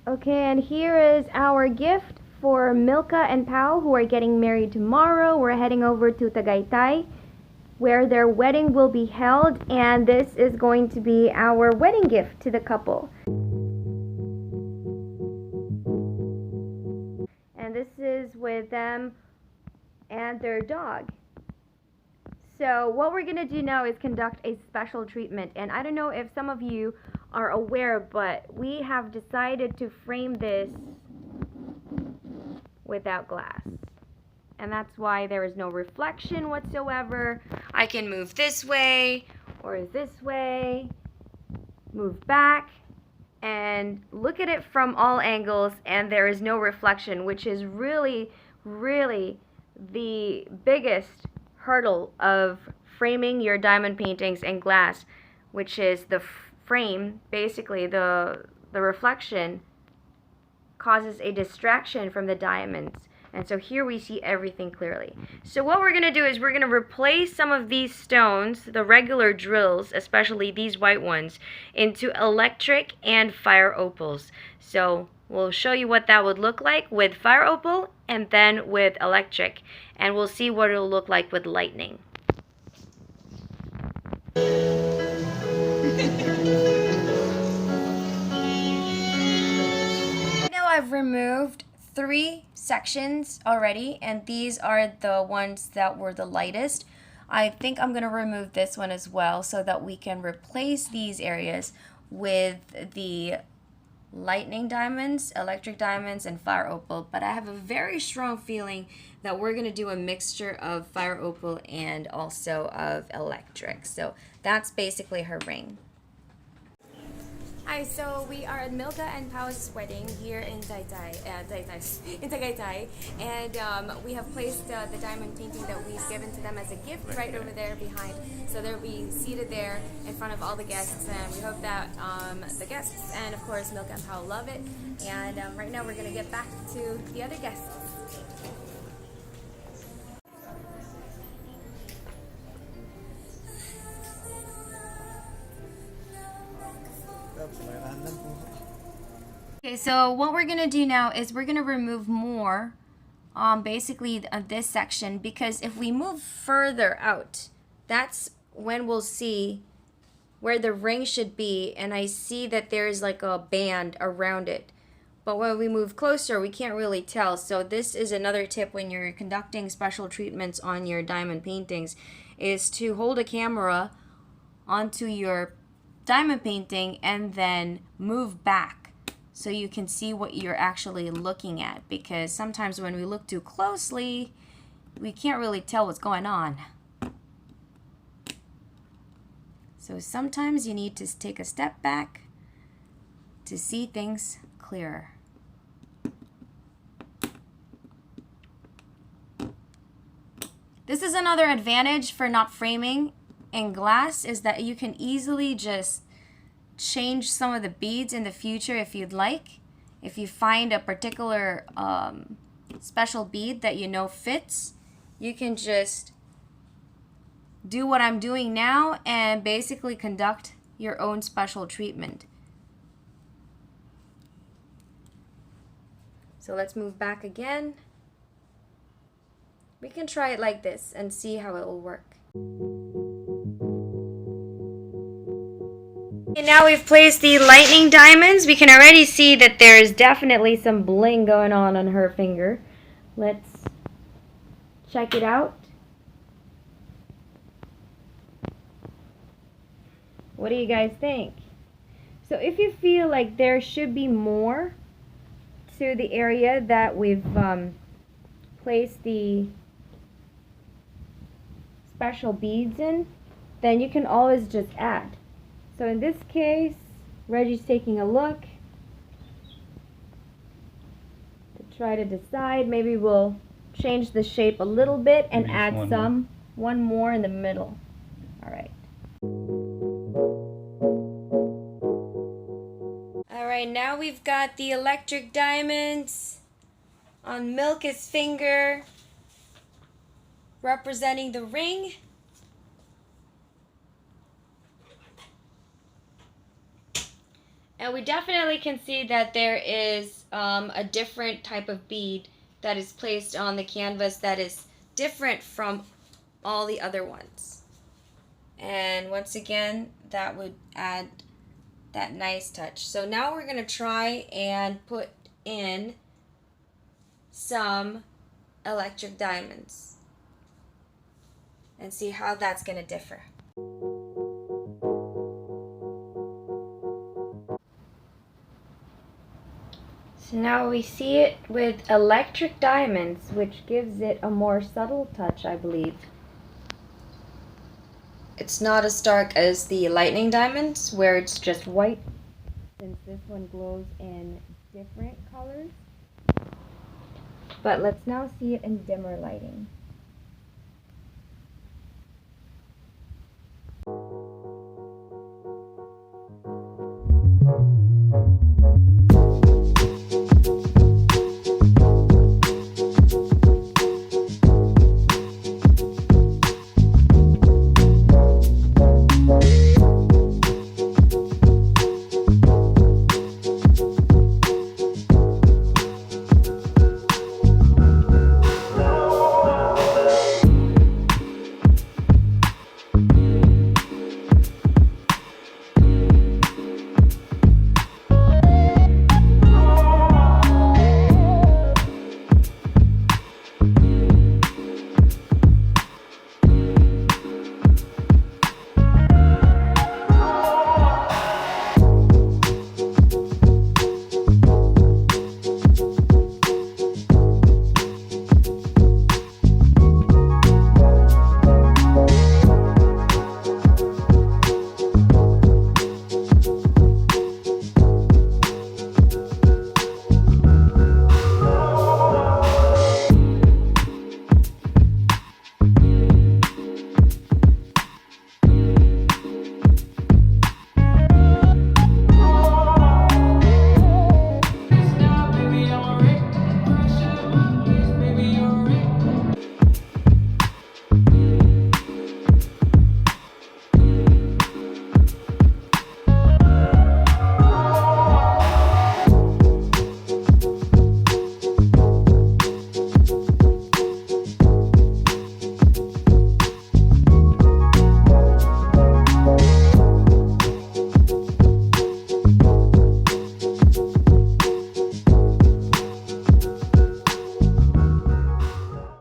Okay, and here is our gift for Milcah and Pao, who are getting married tomorrow. We're heading over to Tagaytay, where their wedding will be held, and this is going to be our wedding gift to the couple. And this is with them and their dog. So what we're gonna do now is conduct a special treatment, and I don't know if some of you are aware, but we have decided to frame this without glass. And that's why there is no reflection whatsoever. I can move this way or this way, move back, and look at it from all angles, and there is no reflection, which is really, really the biggest hurdle of framing your diamond paintings in glass, which is the frame, basically the reflection causes a distraction from the diamonds. And so here we see everything clearly. So what we're going to do is we're going to replace some of these stones, the regular drills, especially these white ones, into electric and fire opals. So we'll show you what that would look like with fire opal and then with electric. And we'll see what it'll look like with lightning. Now I've removed 3 sections already, and these are the ones that were the lightest. I think I'm going to remove this one as well so that we can replace these areas with the lightning diamonds, electric diamonds, and fire opal. But I have a very strong feeling that we're going to do a mixture of fire opal and also of electric. So that's basically her ring. Hi, so we are at Milcah and Pao's wedding here in Tagaytay, and we have placed the diamond painting that we've given to them as a gift right over there behind. So they'll be seated there in front of all the guests, and we hope that the guests and of course Milcah and Pao love it. And right now we're gonna get back to the other guests. Okay, so what we're gonna do now is we're gonna remove more basically this section, because if we move further out, that's when we'll see where the ring should be, and I see that there's like a band around it. But when we move closer, we can't really tell. So this is another tip when you're conducting special treatments on your diamond paintings, is to hold a camera onto your diamond painting and then move back so you can see what you're actually looking at, because sometimes when we look too closely we can't really tell what's going on. So sometimes you need to take a step back to see things clearer. This is another advantage for not framing in glass, is that you can easily just change some of the beads in the future if you'd like. If you find a particular special bead that you know fits, you can just do what I'm doing now and basically conduct your own special treatment. So let's move back again. We can try it like this and see how it will work. Okay, now we've placed the lightning diamonds. We can already see that there's definitely some bling going on her finger. Let's check it out. What do you guys think? So if you feel like there should be more to the area that we've placed the special beads in, then you can always just add. So in this case, Reggie's taking a look to try to decide. Maybe we'll change the shape a little bit and add one more in the middle. All right. All right, now we've got the electric diamonds on Milcah's finger, representing the ring. And we definitely can see that there is a different type of bead that is placed on the canvas that is different from all the other ones. And once again, that would add that nice touch. So now we're going to try and put in some electric diamonds and see how that's going to differ. So now we see it with electric diamonds, which gives it a more subtle touch, I believe. It's not as dark as the lightning diamonds, where it's just white, since this one glows in different colors. But let's now see it in dimmer lighting.